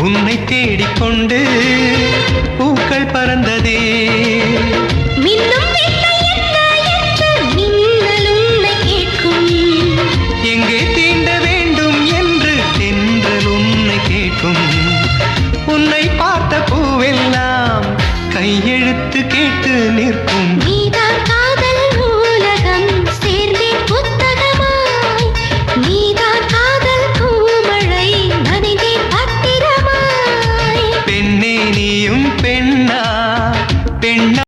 உன்னை தேடிக்கொண்டு பூக்கள் பறந்ததே. மின்னும் வெள்ளை என்ன என்று மின்னல் உன்னை கேட்கும். எங்கே தீண்ட வேண்டும் என்று தென்றல் உன்னை கேட்கும். உன்னை பார்த்த பூவெல்லாம் கையெழுத்து கேட்டு நிற்கும். நீதான் காதல் நூலகம் சேர்ந்தேன் புத்தகமாய். நீதான் காதல் பூமழை நனைந்தேன் பத்திரமாய். பெண்ணே நீயும் பெண்ணா பெண்ணா